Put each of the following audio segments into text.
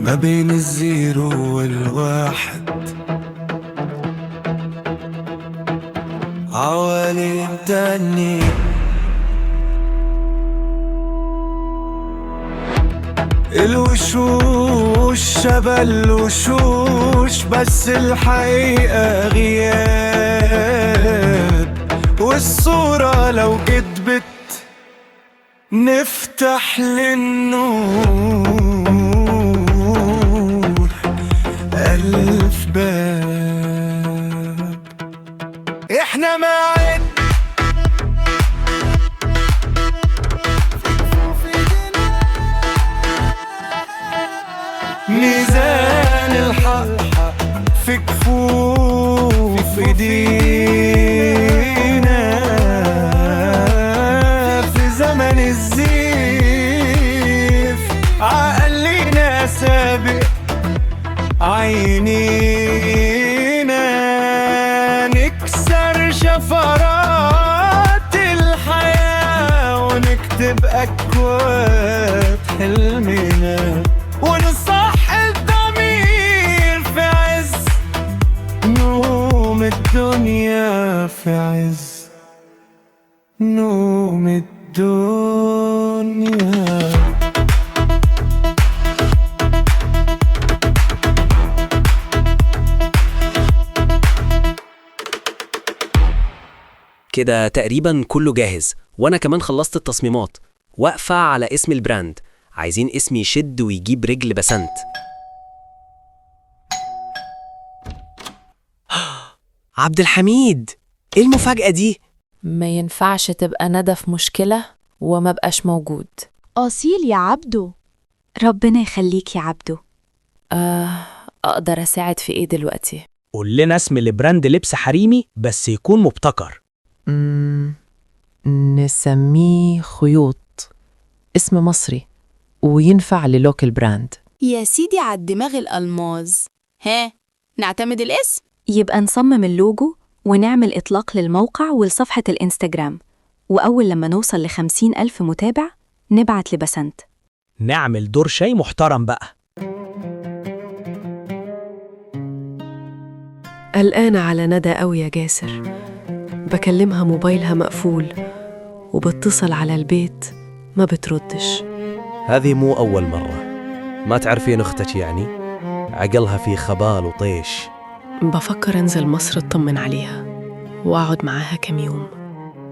ما بين الزيرو والواحد، عوالم تاني. الوشوش شبه الوشوش، بس الحقيقة غياب. والصورة لو كدبت نفتح للنور 1000 باب. احنا معاد ميزان الحق في كفوف ايدينا، في زمن الزيف عقلنا سابق عينينا. نكسر شفرات الحياة ونكتب أكواب حلمنا، ونصح الضمير في عز نوم الدنيا، في عز نوم الدنيا. كده تقريبا كله جاهز، وانا كمان خلصت التصميمات. واقفة على اسم البراند، عايزين اسم يشد ويجيب رجل بسنت. عبد الحميد، ايه المفاجأة دي؟ ما ينفعش تبقى ندى في مشكلة وما بقاش موجود. أصيل يا عبدو. ربنا يخليك يا عبدو. أقدر أساعد في إيه دلوقتي؟ قول لنا اسم لبراند لبس حريمي بس يكون مبتكر. نسميه خيوط، اسم مصري وينفع للوكال براند. يا سيدي عالدماغ الألماظ. ها، نعتمد الاسم؟ يبقى نصمم اللوجو ونعمل إطلاق للموقع ولصفحة الإنستجرام، وأول لما نوصل ل50,000 متابع نبعت لبسنت. نعمل دور شاي محترم بقى. قلقانة على ندى قوي يا جاسر، بكلمها موبايلها مقفول، وبتصل على البيت ما بتردش. هذه مو أول مرة. ما تعرفين أختك يعني؟ عقلها في خبال وطيش. بفكر أنزل مصر اطمن عليها وأقعد معاها كم يوم.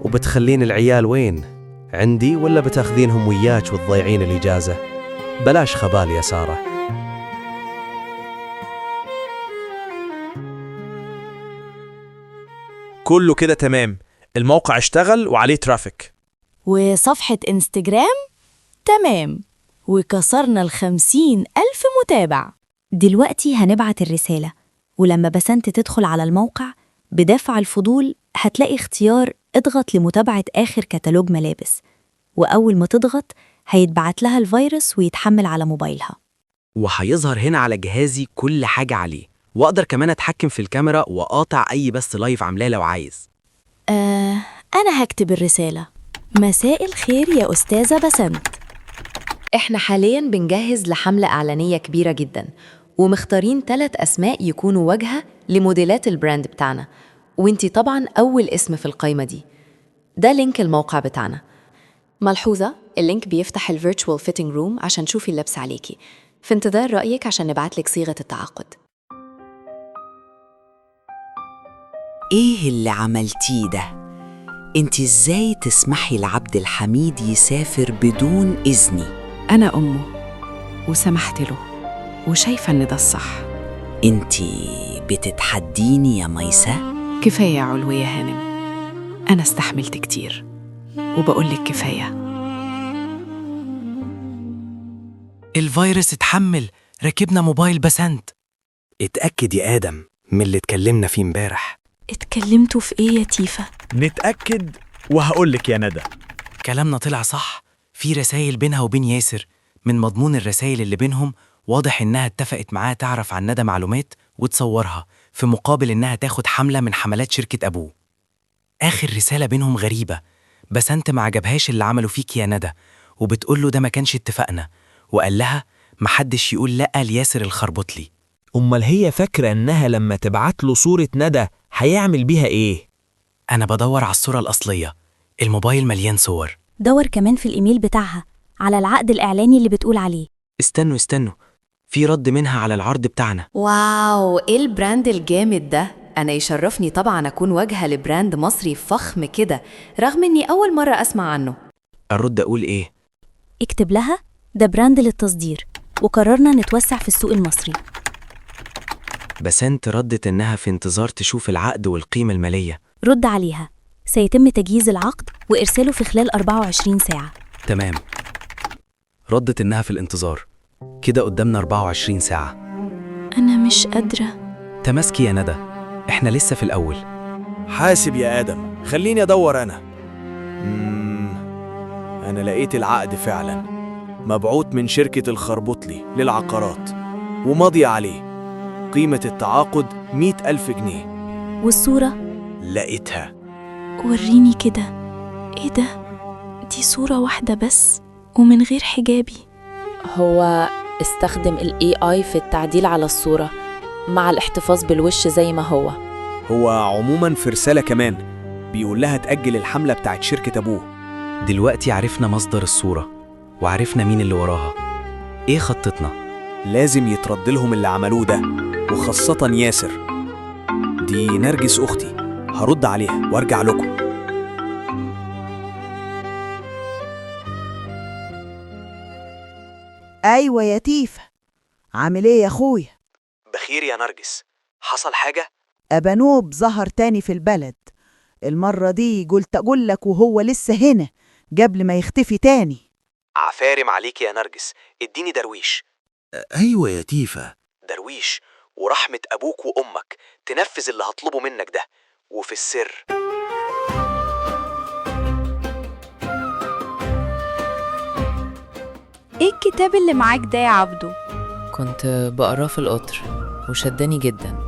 وبتخلين العيال وين؟ عندي ولا بتاخذينهم وياك وتضيعين الإجازة؟ بلاش خبال يا سارة. كله كده تمام، الموقع اشتغل وعليه ترافيك. وصفحة انستجرام تمام، وكسرنا 50,000 متابع. دلوقتي هنبعت الرسالة، ولما بسنت تدخل على الموقع بدافع الفضول هتلاقي اختيار اضغط لمتابعة آخر كتالوج ملابس، وأول ما تضغط هيتبعت لها الفيروس ويتحمل على موبايلها، وهيظهر هنا على جهازي كل حاجة عليه، واقدر كمان اتحكم في الكاميرا واقاطع اي بث لايف عاملاه لو عايز. أنا هكتب الرسالة: مساء الخير يا أستاذة بسنت. إحنا حالياً بنجهز لحملة إعلانية كبيرة جداً، ومختارين 3 أسماء يكونوا واجهة لموديلات البراند بتاعنا، وانتي طبعاً أول اسم في القائمة دي. ده لينك الموقع بتاعنا. ملحوظة، اللينك بيفتح الفيرتشوال فيتنج روم عشان تشوفي اللبس عليكي. في انتظار رأيك عشان نبعتلك صيغة التعاقد. ايه اللي عملتيه ده؟ انت ازاي تسمحي لعبد الحميد يسافر بدون إذني؟ أنا أمه وسمحت له، وشايفة إن ده الصح. انت بتتحديني يا ميسة؟ كفاية يا علوي يا هانم، أنا استحملت كتير وبقولك كفاية. الفيروس اتحمل، ركبنا موبايل بسنت. اتأكد يا آدم من اللي اتكلمنا فيه امبارح. اتكلمتوا في إيه يا تيفا؟ نتأكد وهقولك يا ندى. كلامنا طلع صح، في رسائل بينها وبين ياسر. من مضمون الرسائل اللي بينهم واضح إنها اتفقت معاه تعرف عن ندى معلومات وتصورها في مقابل إنها تاخد حملة من حملات شركة أبوه. آخر رسالة بينهم غريبة، بسنت ما عجبهاش اللي عملوا فيك يا ندى، وبتقوله ده ما كانش اتفقنا، وقال لها محدش يقول لأ لياسر الخربطلي. أمال هي فاكرة إنها لما تبعت له صورة ندى هيعمل بيها إيه؟ أنا بدور على الصورة الأصلية، الموبايل مليان صور. دور كمان في الإيميل بتاعها على العقد الإعلاني اللي بتقول عليه. استنوا، في رد منها على العرض بتاعنا. واو، إيه البراند الجامد ده؟ أنا يشرفني طبعا أكون واجهة لبراند مصري فخم كده، رغم إني أول مرة أسمع عنه. الرد أقول إيه؟ اكتب لها ده براند للتصدير وقررنا نتوسع في السوق المصري. بسنت ردت إنها في انتظار تشوف العقد والقيمة المالية. رد عليها، سيتم تجهيز العقد وإرساله في خلال 24 ساعة. تمام. ردت إنها في الانتظار. كده قدامنا 24 ساعة. أنا مش قادرة. تماسكي يا ندى، إحنا لسه في الأول. حاسب يا آدم، خليني أدور أنا. أنا لقيت العقد فعلا، مبعوث من شركة الخربطلي للعقارات وماضي عليه. قيمة التعاقد 100,000 جنيه. والصورة؟ لقيتها. وريني كده. إيه ده؟ دي صورة واحدة بس ومن غير حجابي. هو استخدم ال AI في التعديل على الصورة مع الاحتفاظ بالوش زي ما هو عموما في رسالة كمان بيقول لها تأجل الحملة بتاعت شركة أبوه. دلوقتي عرفنا مصدر الصورة وعرفنا مين اللي وراها. إيه خطتنا؟ لازم يترد لهم اللي عملوه ده، وخاصة ياسر. دي نرجس أختي، هرد عليها وارجع لكم. أيوة يا تيفا، عامل إيه يا أخويا؟ بخير يا نرجس، حصل حاجة؟ أبانوب ظهر تاني في البلد، المرة دي قلت أقول لك وهو لسه هنا قبل ما يختفي تاني. عفارم عليك يا نرجس، اديني درويش. أيوة يا تيفا. درويش ورحمة أبوك وأمك تنفذ اللي هطلبه منك ده، وفي السر. ايه الكتاب اللي معاك ده يا عبدو؟ كنت بقراه في القطر وشدني جدا،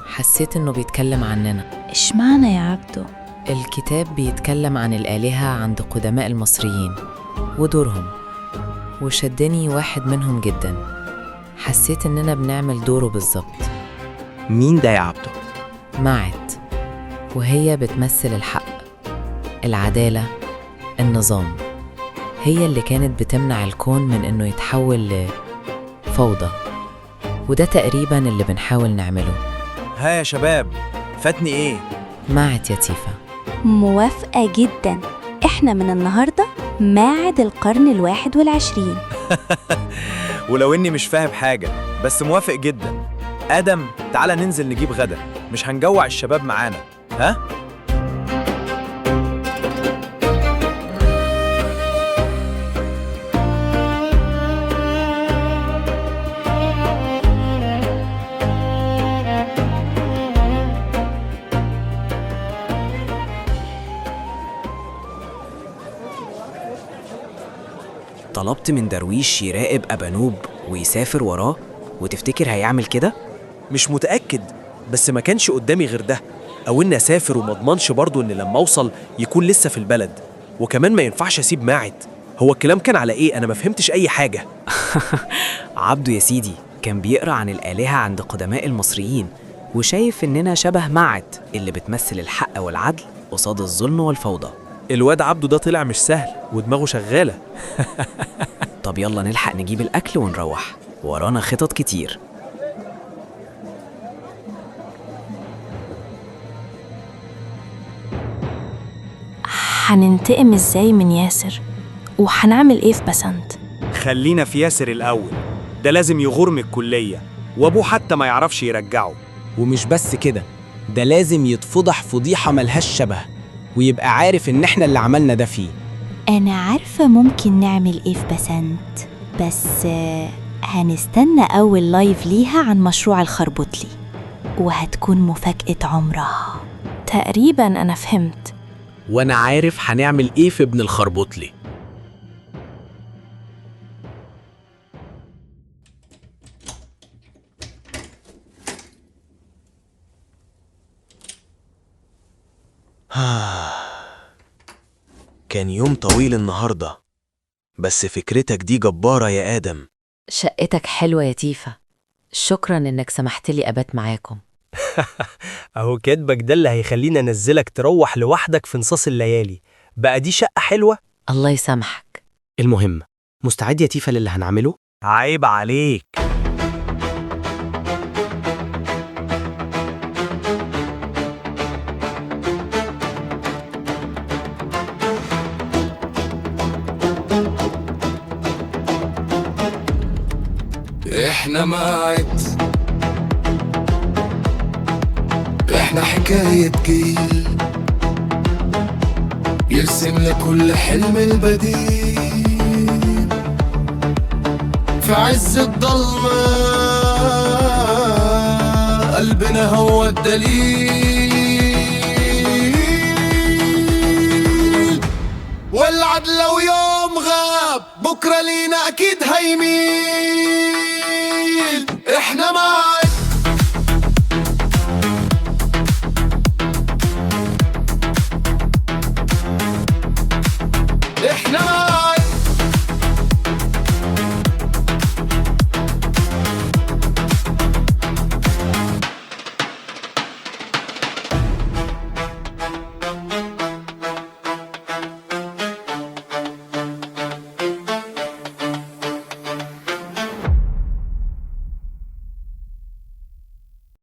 حسيت إنه بيتكلم عننا. إشمعنى يا عبدو؟ الكتاب بيتكلم عن الآلهة عند قدماء المصريين ودورهم، وشدني واحد منهم جدا، حسيت إننا بنعمل دوره بالظبط. مين ده يا عبدو؟ معت، وهي بتمثل الحق، العدالة، النظام. هي اللي كانت بتمنع الكون من إنه يتحول لفوضى، وده تقريبا اللي بنحاول نعمله. ها يا شباب، فاتني إيه؟ معت يا تيفا. موافقة جدا، إحنا من النهاردة ماعد القرن 21. ولو إني مش فاهم حاجة بس موافق جدا. آدم، تعالى ننزل نجيب غدا، مش هنجوع الشباب معانا، ها؟ طلبت من درويش يراقب أبانوب ويسافر وراه، وتفتكر هيعمل كده؟ مش متأكد، بس ما كانش قدامي غير ده، أو إني أسافر ومضمنش برضو إن لما أوصل يكون لسه في البلد. وكمان ما ينفعش أسيب معد. هو الكلام كان على إيه؟ أنا ما فهمتش أي حاجة. عبده يا سيدي كان بيقرأ عن الآلهة عند قدماء المصريين، وشايف إننا شبه معد اللي بتمثل الحق والعدل قصاد الظلم والفوضى. الواد عبده ده طلع مش سهل ودماغه شغالة. طب يلا نلحق نجيب الأكل ونروح، ورانا خطط كتير. هننتقم ازاي من ياسر؟ وهنعمل ايه في بسنت؟ خلينا في ياسر الأول، ده لازم يغور من الكلية، وأبوه حتى ما يعرفش يرجعه. ومش بس كده، ده لازم يتفضح فضيحة ملهاش شبه، ويبقى عارف إن إحنا اللي عملنا ده فيه. أنا عارفة ممكن نعمل إيه في بسنت، بس هنستنى أول لايف ليها عن مشروع الخربطلي، وهتكون مفاجأة عمرها. تقريبا أنا فهمت. وأنا عارف هنعمل إيه في ابن الخربطلي. كان يوم طويل النهاردة، بس فكرتك دي جبارة يا آدم. شقتك حلوة يا تيفا. شكرا إنك سمحت لي أبات معاكم. أهو كدبك ده اللي هيخلينا ننزلك تروح لوحدك في نصاص الليالي. بقى دي شقة حلوة؟ الله يسامحك. المهم، مستعد يا تيفا للي هنعمله؟ عيب عليك. احنا معد، احنا حكاية جيل يرسم لكل حلم البديل. في عز الضلمة قلبنا هو الدليل، والعدل لو يوم غاب بكرة لينا أكيد هيميل. احنا معاك، احنا معاك.